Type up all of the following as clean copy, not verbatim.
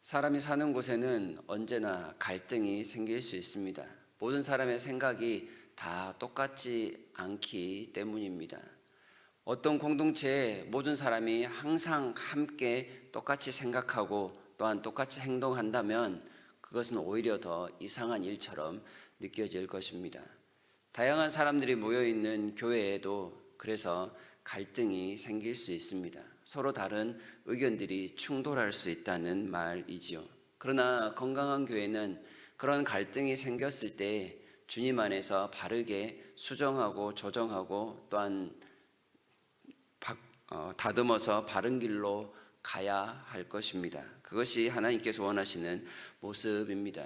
사람이 사는 곳에는 언제나 갈등이 생길 수 있습니다. 모든 사람의 생각이 다 똑같지 않기 때문입니다. 어떤 공동체에 모든 사람이 항상 함께 똑같이 생각하고 또한 똑같이 행동한다면 그것은 오히려 더 이상한 일처럼 느껴질 것입니다. 다양한 사람들이 모여 있는 교회에도 그래서 갈등이 생길 수 있습니다. 서로 다른 의견들이 충돌할 수 있다는 말이지요. 그러나 건강한 교회는 그런 갈등이 생겼을 때 주님 안에서 바르게 수정하고 조정하고 또한 다듬어서 바른 길로 가야 할 것입니다. 그것이 하나님께서 원하시는 모습입니다.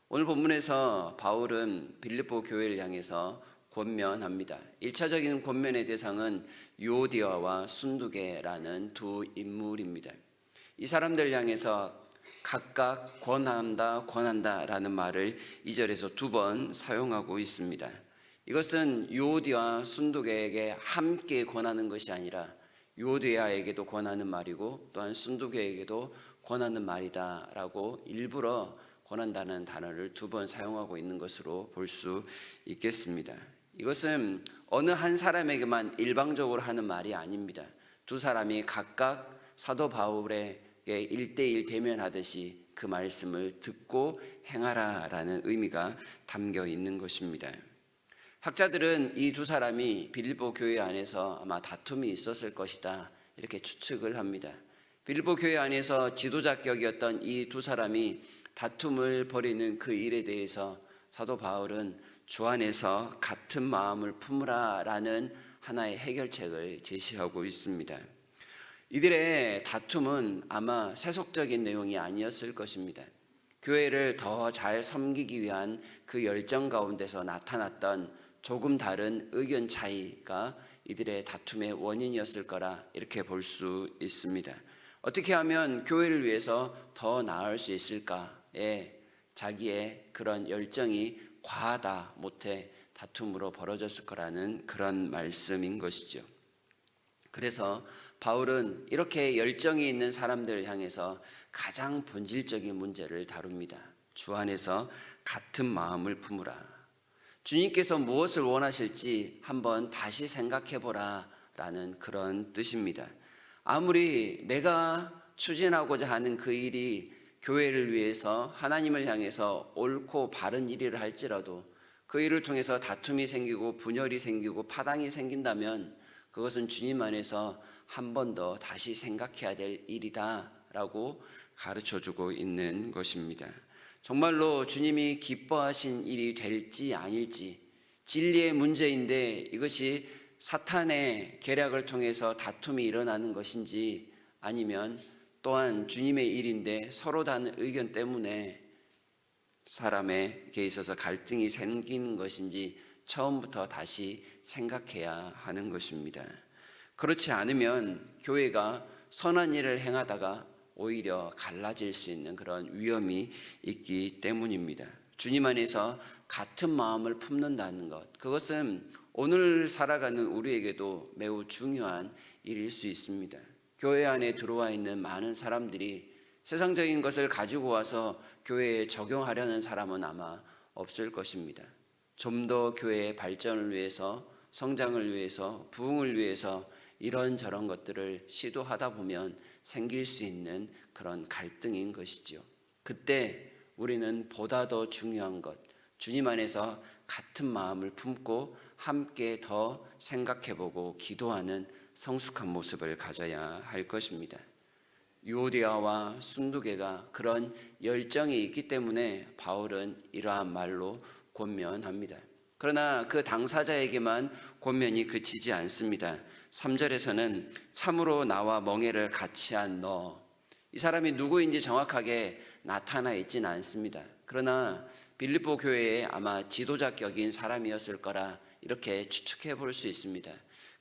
오늘 본문에서 바울은 빌립보 교회를 향해서 권면합니다. 1차적인 권면의 대상은 유오디아와 순두계라는 두 인물입니다. 이 사람들을 향해서 각각 권한다라는 말을 2절에서 두 번 사용하고 있습니다. 이것은 유오디아와 순두계에게 함께 권하는 것이 아니라 유오디아에게도 권하는 말이고 또한 순두계에게도 권하는 말이다라고 일부러 권한다는 단어를 두 번 사용하고 있는 것으로 볼 수 있겠습니다. 이것은 어느 한 사람에게만 일방적으로 하는 말이 아닙니다. 두 사람이 각각 사도 바울에게 1대1 대면하듯이 그 말씀을 듣고 행하라라는 의미가 담겨 있는 것입니다. 학자들은 이 두 사람이 빌립보 교회 안에서 아마 다툼이 있었을 것이다 이렇게 추측을 합니다. 빌립보 교회 안에서 지도자격이었던 이 두 사람이 다툼을 벌이는 그 일에 대해서 사도 바울은 주 안에서 같은 마음을 품으라 라는 하나의 해결책을 제시하고 있습니다. 이들의 다툼은 아마 세속적인 내용이 아니었을 것입니다. 교회를 더 잘 섬기기 위한 그 열정 가운데서 나타났던 조금 다른 의견 차이가 이들의 다툼의 원인이었을 거라 이렇게 볼 수 있습니다. 어떻게 하면 교회를 위해서 더 나을 수 있을까에 자기의 그런 열정이 과하다 못해 다툼으로 벌어졌을 거라는 그런 말씀인 것이죠. 그래서 바울은 이렇게 열정이 있는 사람들을 향해서 가장 본질적인 문제를 다룹니다. 주 안에서 같은 마음을 품으라. 주님께서 무엇을 원하실지 한번 다시 생각해보라 라는 그런 뜻입니다. 아무리 내가 추진하고자 하는 그 일이 교회를 위해서 하나님을 향해서 옳고 바른 일을 할지라도 그 일을 통해서 다툼이 생기고 분열이 생기고 파당이 생긴다면 그것은 주님 안에서 한 번 더 다시 생각해야 될 일이다 라고 가르쳐주고 있는 것입니다. 정말로 주님이 기뻐하신 일이 될지 아닐지 진리의 문제인데 이것이 사탄의 계략을 통해서 다툼이 일어나는 것인지 아니면 또한 주님의 일인데 서로 다른 의견 때문에 사람에게 있어서 갈등이 생기는 것인지 처음부터 다시 생각해야 하는 것입니다. 그렇지 않으면 교회가 선한 일을 행하다가 오히려 갈라질 수 있는 그런 위험이 있기 때문입니다. 주님 안에서 같은 마음을 품는다는 것, 그것은 오늘 살아가는 우리에게도 매우 중요한 일일 수 있습니다. 교회 안에 들어와 있는 많은 사람들이 세상적인 것을 가지고 와서 교회에 적용하려는 사람은 아마 없을 것입니다. 좀 더 교회의 발전을 위해서, 성장을 위해서, 부흥을 위해서 이런저런 것들을 시도하다 보면 생길 수 있는 그런 갈등인 것이죠. 그때 우리는 보다 더 중요한 것, 주님 안에서 같은 마음을 품고 함께 더 생각해보고 기도하는 성숙한 모습을 가져야 할 것입니다. 유오디아와 순두계가 그런 열정이 있기 때문에 바울은 이러한 말로 권면합니다. 그러나 그 당사자에게만 권면이 그치지 않습니다. 3절에서는 참으로 나와 멍에를 같이 한 너, 이 사람이 누구인지 정확하게 나타나 있지는 않습니다. 그러나 빌립보 교회에 아마 지도자격인 사람이었을 거라 이렇게 추측해 볼 수 있습니다.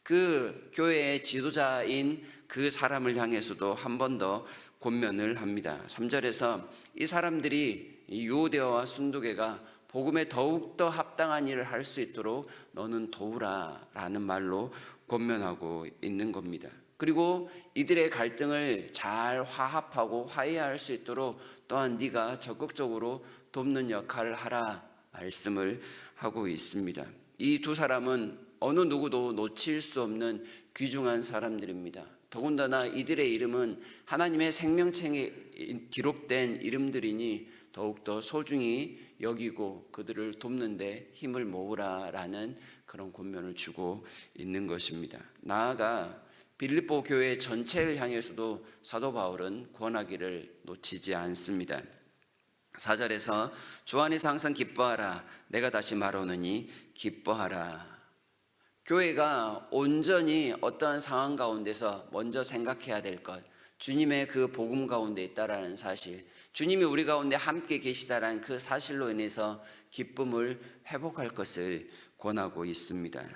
그 교회의 지도자인 그 사람을 향해서도 한 번 더 권면을 합니다. 3절에서 이 사람들이 유오디아와 순두계가 복음에 더욱더 합당한 일을 할 수 있도록 너는 도우라 라는 말로 권면하고 있는 겁니다. 그리고 이들의 갈등을 잘 화합하고 화해할 수 있도록 또한 네가 적극적으로 돕는 역할을 하라 말씀을 하고 있습니다. 이 두 사람은 어느 누구도 놓칠 수 없는 귀중한 사람들입니다. 더군다나 이들의 이름은 하나님의 생명책에 기록된 이름들이니 더욱더 소중히 여기고 그들을 돕는 데 힘을 모으라라는 그런 권면을 주고 있는 것입니다. 나아가 빌립보 교회 전체를 향해서도 사도 바울은 권하기를 놓치지 않습니다. 4절에서 주 안에서 항상 기뻐하라. 내가 다시 말하노니 기뻐하라. 교회가 온전히 어떠한 상황 가운데서 먼저 생각해야 될 것, 주님의 그 복음 가운데 있다라는 사실, 주님이 우리 가운데 함께 계시다라는 그 사실로 인해서 기쁨을 회복할 것을 권하고 있습니다.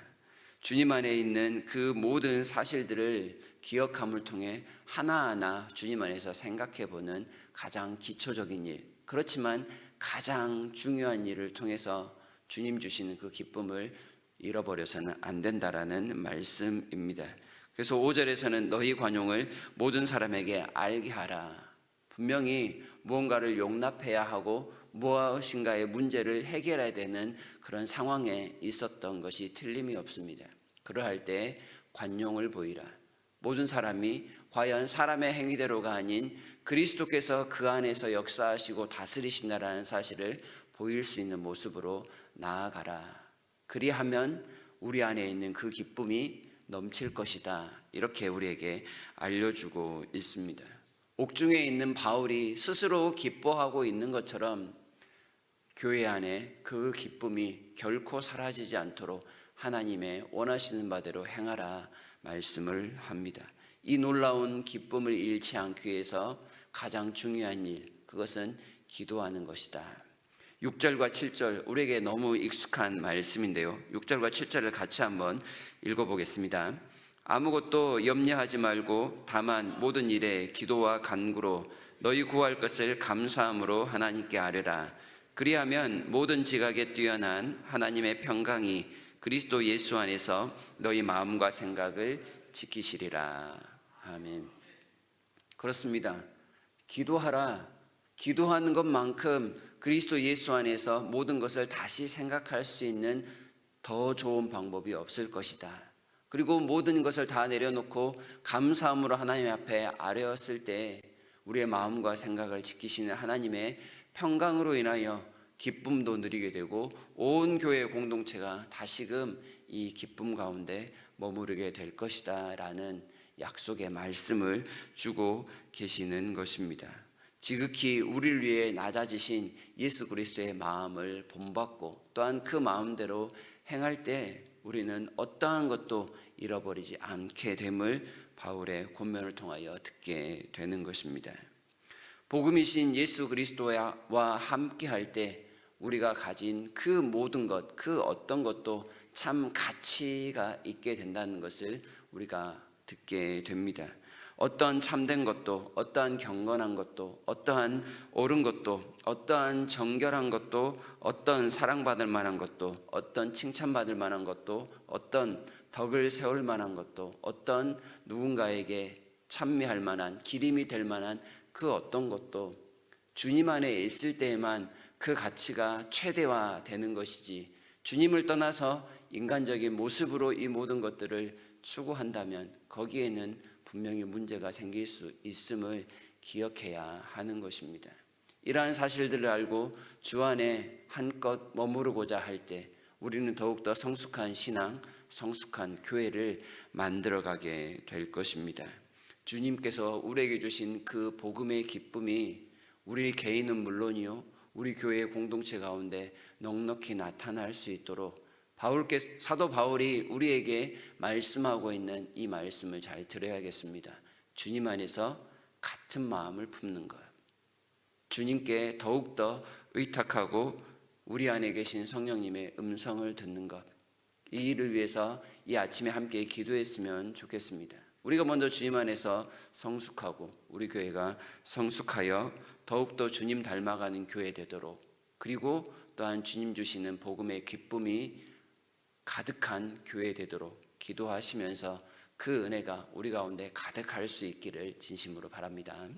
주님 안에 있는 그 모든 사실들을 기억함을 통해 하나하나 주님 안에서 생각해 보는 가장 기초적인 일, 그렇지만 가장 중요한 일을 통해서 주님 주시는 그 기쁨을 잃어버려서는 안 된다라는 말씀입니다. 그래서 5절에서는 너희 관용을 모든 사람에게 알게 하라. 분명히 무언가를 용납해야 하고 무엇인가의 문제를 해결해야 되는 그런 상황에 있었던 것이 틀림이 없습니다. 그러할 때 관용을 보이라. 모든 사람이 과연 사람의 행위대로가 아닌 그리스도께서 그 안에서 역사하시고 다스리신다라는 사실을 보일 수 있는 모습으로 나아가라. 그리하면 우리 안에 있는 그 기쁨이 넘칠 것이다. 이렇게 우리에게 알려주고 있습니다. 옥중에 있는 바울이 스스로 기뻐하고 있는 것처럼 교회 안에 그 기쁨이 결코 사라지지 않도록 하나님의 원하시는 바대로 행하라 말씀을 합니다. 이 놀라운 기쁨을 잃지 않기 위해서 가장 중요한 일, 그것은 기도하는 것이다. 6절과 7절 우리에게 너무 익숙한 말씀인데요. 6절과 7절을 같이 한번 읽어보겠습니다. 아무것도 염려하지 말고 다만 모든 일에 기도와 간구로 너희 구할 것을 감사함으로 하나님께 아뢰라. 그리하면 모든 지각에 뛰어난 하나님의 평강이 그리스도 예수 안에서 너희 마음과 생각을 지키시리라. 아멘. 그렇습니다. 기도하라. 기도하는 것만큼 그리스도 예수 안에서 모든 것을 다시 생각할 수 있는 더 좋은 방법이 없을 것이다. 그리고 모든 것을 다 내려놓고 감사함으로 하나님 앞에 아뢰었을 때 우리의 마음과 생각을 지키시는 하나님의 평강으로 인하여 기쁨도 누리게 되고 온 교회 공동체가 다시금 이 기쁨 가운데 머무르게 될 것이다 라는 약속의 말씀을 주고 계시는 것입니다. 지극히 우리를 위해 낮아지신 예수 그리스도의 마음을 본받고 또한 그 마음대로 행할 때 우리는 어떠한 것도 잃어버리지 않게 됨을 바울의 권면을 통하여 듣게 되는 것입니다. 복음이신 예수 그리스도와 함께 할 때 우리가 가진 그 모든 것, 그 어떤 것도 참 가치가 있게 된다는 것을 우리가 듣게 됩니다. 어떠한 참된 것도, 어떠한 경건한 것도, 어떠한 옳은 것도, 어떠한 정결한 것도, 어떠한 사랑받을 만한 것도, 어떤 칭찬받을 만한 것도, 어떤 덕을 세울 만한 것도, 어떤 누군가에게 찬미할 만한, 기림이 될 만한 그 어떤 것도 주님 안에 있을 때에만 그 가치가 최대화되는 것이지, 주님을 떠나서 인간적인 모습으로 이 모든 것들을 추구한다면 거기에는 분명히 문제가 생길 수 있음을 기억해야 하는 것입니다. 이러한 사실들을 알고 주 안에 한껏 머무르고자 할 때 우리는 더욱더 성숙한 신앙, 성숙한 교회를 만들어가게 될 것입니다. 주님께서 우리에게 주신 그 복음의 기쁨이 우리 개인은 물론이요 우리 교회 공동체 가운데 넉넉히 나타날 수 있도록 사도 바울이 우리에게 말씀하고 있는 이 말씀을 잘 들어야겠습니다. 주님 안에서 같은 마음을 품는 것, 주님께 더욱더 의탁하고 우리 안에 계신 성령님의 음성을 듣는 것, 이 일을 위해서 이 아침에 함께 기도했으면 좋겠습니다. 우리가 먼저 주님 안에서 성숙하고 우리 교회가 성숙하여 더욱더 주님 닮아가는 교회 되도록, 그리고 또한 주님 주시는 복음의 기쁨이 가득한 교회 되도록 기도하시면서 그 은혜가 우리 가운데 가득할 수 있기를 진심으로 바랍니다.